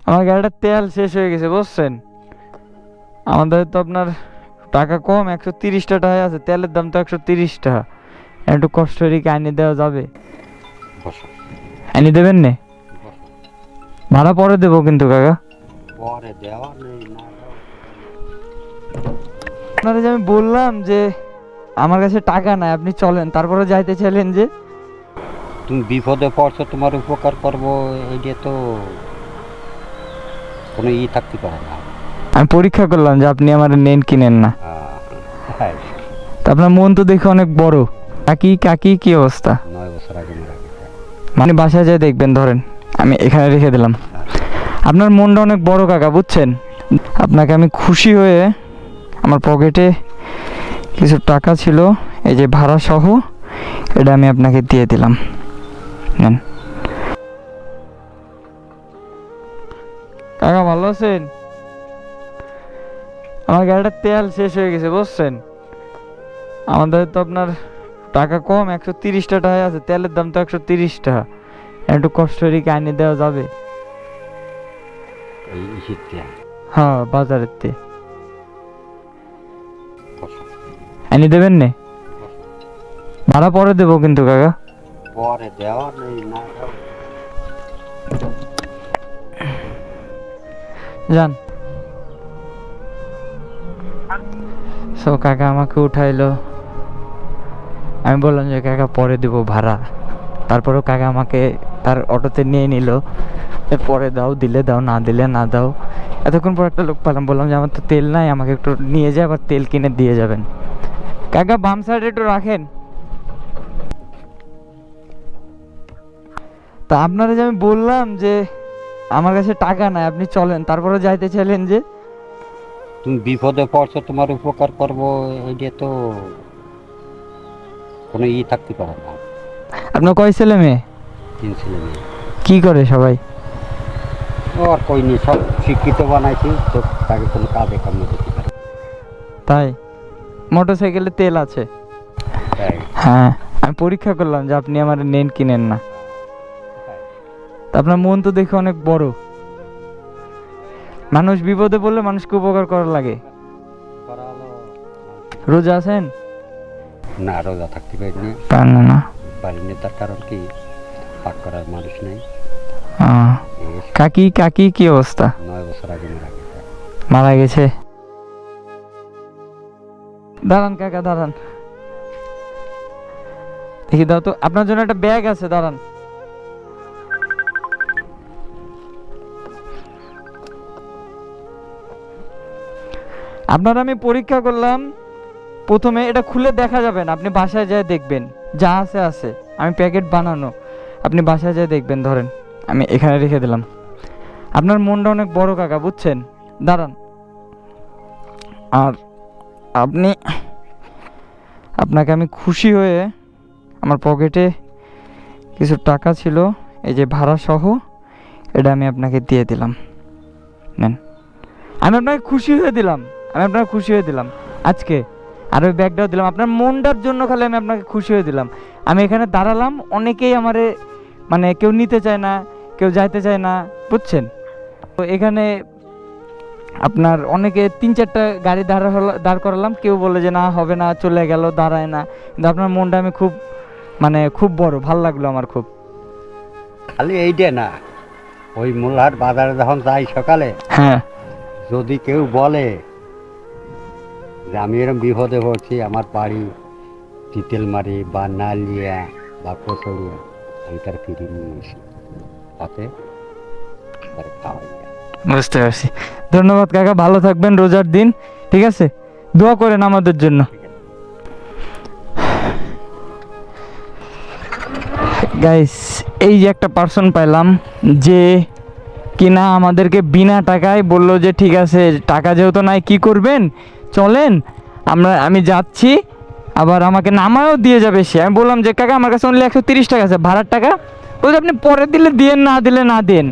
আমার গাড়িটা তেল শেষ হয়ে গেছে বুঝছেন। আমাদের তো আপনার টাকা কম, 130 টাকা আছে, তেলের দাম তো 130 টাকা। একটু কষ্ট করে কি আনি দেওয়া যাবে? বসো আনি দেবেন নে? বসো। ভাড়া পরে দেবো কিন্তু কাকা। পরে দেওয়া নেই না দেওয়া। আপনারা যে আমি বললাম যে আমার কাছে টাকা নাই, আপনি চলেন, তারপরে যাইতে চাইলেন যে। তুমি বিপদে পড়ছো, তোমার উপকার করবো, এইটা তো কোনো থাকতে পারে না। আমি পরীক্ষা করলাম যে আপনি আমার নেন কিনেন না। হ্যাঁ, তা আপনার মন তো দেখে অনেক বড়। কাকি কাকি কি অবস্থা? 9 বছর আগে মারা গেছে। মানে বাসায় যাই দেখবেন, ধরেন আমি এখানে রেখে দিলাম। আপনার মনটা অনেক বড় কাকা, বুঝছেন। আপনাকে আমি খুশি হয়ে আমার পকেটে কিছু টাকা ছিল, এই যে ভাড়া সহ, এটা আমি আপনাকে দিয়ে দিলাম, নেন। কাকা ভালো আছেন? আমার গাড়িটা তেল শেষ হয়ে গেছে বুঝছেন। আমাদের তো আপনার টাকা কম, 130 টাকা আছে, তেলের দাম তো 130 টাকা। একটু কষ্ট করে কি আনি দেওয়া যাবে? এই শীতটা হ্যাঁ, বাজারের তে বসো আনি দেবেন নে? বসো। ভাড়া পরে দেবো কিন্তু কাকা। পরে দেওয়া নেই না দেওয়া। যান। সো কাকা আমাকে উঠাইলো, আমি বললাম যে কাকা পরে দেবো ভাড়া। তারপরেও কাকা আমাকে তার অটোতে নিয়ে নিল, পরে দাও, দিলে দাও, না দিলে না দাও। এতক্ষণ পর একটা লোক পেলাম, বললাম যে আমার তো তেল নাই, আমাকে একটু নিয়ে যায়, আবার তেল কিনে দিয়ে যাবেন। কাকা বাম সাইডে একটু রাখেন। তা আপনারা যে আমি বললাম যে আমার কাছে টাকা নাই, আপনি চলেন, তারপরে যাইতে চাইলেন যে। তুমি বিপদে পড়ছো, তোমার উপকার করবো, এইটা তো কোনো থাকতে পারে না। আপনার কয় ছেলে মেয়ে? 3 ছেলে মেয়ে। কি করে সবাই? ও আর কই নি, সব শিক্ষিত বানাইছি তো, তাকে কোনো কাজে কামে দিতে পারে। তাই? মোটর সাইকেলে তেল আছে? তাই হ্যাঁ, আমি পরীক্ষা করলাম যে আপনি আমার নেন কিনেন না। তা আপনার মন তো দেখে অনেক বড়। মানুষ বিপদে পড়লে মানুষকে উপকার করা লাগে। করা হলো। রোজা আছেন? না, রোজা থাকতে পারিনি। পারেন না? পারিনি, তার কারণ কি, পাক করার মানুষ নেই। কাকি কাকি কি অবস্থা? 9 বছর আগে মারা গেছে। মারা গেছে? দাঁড়ান কাকা, দাঁড়ান, দেখি দাও তো, আপনার জন্য একটা ব্যাগ আছে, দাঁড়ান। আপনার আমি পরীক্ষা করলাম, প্রথমে এটা খুলে দেখা যাবে না, আপনি বাসায় যায় দেখবেন, যা আছে আছে, আমি প্যাকেট বানানো, আপনি বাসায় যায় দেখবেন, ধরেন আমি এখানে রেখে দিলাম। আপনার মনটা অনেক বড় কাকা, বুঝছেন। দাঁড়ান। আর আপনি, আপনাকে আমি খুশি হয়ে আমার পকেটে কিছু টাকা ছিল, এই যে ভাড়া সহ, এটা আমি আপনাকে দিয়ে দিলাম, নেন। আমি আপনাকে খুশি হয়ে দিলাম, আমি আপনাকে খুশি হয়ে দিলাম আজকে। আর ওই ব্যাগটাও দিলাম আপনার মনটার জন্য, খালি আমি আপনাকে খুশি হয়ে দিলাম। আমি এখানে দাঁড়ালাম, অনেকেই আমারে মানে কেউ নিতে চায় না, কেউ যাইতে চায় না, বুঝছেন। তো এখানে আপনার অনেকে 3-4টা গাড়ি দাঁড় করালাম, কেউ বলে যে না হবে না, চলে গেল, দাঁড়ায় না। কিন্তু আপনার মনটা আমি খুব, মানে খুব বড়, ভাল লাগলো আমার খুব। খালি এইটা না, ওই মোল্লার বাজারে যখন যাই সকালে, হ্যাঁ, যদি কেউ বলে যে আমি এরকম বিপদে পড়ছি, আমার বাড়ি তিতেলমারি বা নালিয়া বা কচড়িয়া, আমি তার ফিরিয়ে নিয়ে আসি, তাতে তার খাওয়াই যায়। বুঝতে পারছি। ধন্যবাদ কাকা, ভালো থাকবেন রোজার দিন, ঠিক আছে? দোয়া করেন আমাদের জন্য। গাইস, এই যে একটা পার্সন পাইলাম যে কিনা আমাদেরকে বিনা টাকায় বলল যে ঠিক আছে, টাকা যেহেতু নাই, কি করবেন, চলেন, আমি যাচ্ছি, আবার আমাকে নামায়ও দিয়ে যাবে সে। আমি বললাম যে কাকা আমার কাছে অনলি 130 টাকা আছে, ভাড়ার টাকা। বলছে আপনি পরে দিলে দিয়েন, না দিলে না দেন।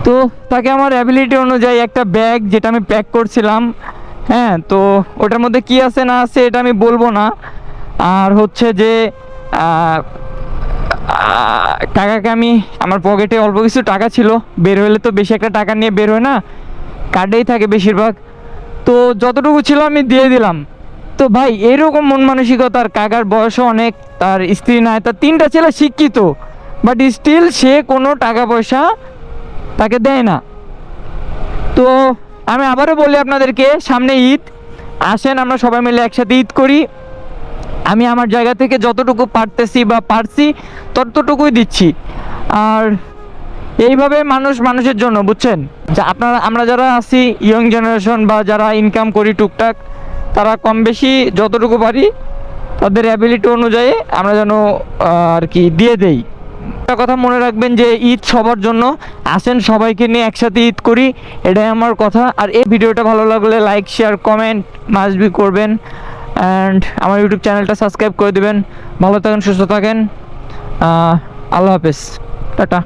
তো তাকে আমার অ্যাবিলিটি অনুযায়ী একটা ব্যাগ, যেটা আমি প্যাক করছিলাম, হ্যাঁ, তো ওটার মধ্যে কি আছে না আছে এটা আমি বলবো না। আর হচ্ছে যে কাকাকে আমি আমার পকেটে অল্প কিছু টাকা ছিল, বের হলে তো বেশি একটা টাকা নিয়ে বের হয় না, কার্ডেই থাকে বেশিরভাগ, তো যতটুকু ছিল আমি দিয়ে দিলাম। তো ভাই এরকম মন মানসিকতার, কাকার বয়সও অনেক, তার স্ত্রী নাই, তার 3টা ছেলে শিক্ষিত, বাট স্টিল সে কোনো টাকা পয়সা তাকে দেয় না। তো আমি আবারও বলি আপনাদেরকে, সামনে ঈদ, আসেন আমরা সবাই মিলে একসাথে ঈদ করি। আমি আমার জায়গা থেকে যতটুকু পারতেছি বা পারছি ততটুকুই দিচ্ছি। আর এইভাবে মানুষ মানুষের জন্য, বুঝছেন, যা আমরা যারা আছি ইয়ং জেনারেশন বা যারা ইনকাম করি টুকটাক, তারা কম বেশি যতটুকু পারি তাদের অ্যাবিলিটি অনুযায়ী আমরা যেন আর কি দিয়ে দেই। একটা কথা মনে রাখবেন যে ঈদ সবার জন্য, আসেন সবাইকে নিয়ে একসাথে ঈদ করি, এটাই আমার কথা। আর এই ভিডিওটা ভালো লাগলে like share comment must be করবেন, অ্যান্ড আমার ইউটিউব চ্যানেলটা সাবস্ক্রাইব করে দেবেন। ভালো থাকেন, সুস্থ থাকেন, আল্লাহ হাফেজ, টাটা।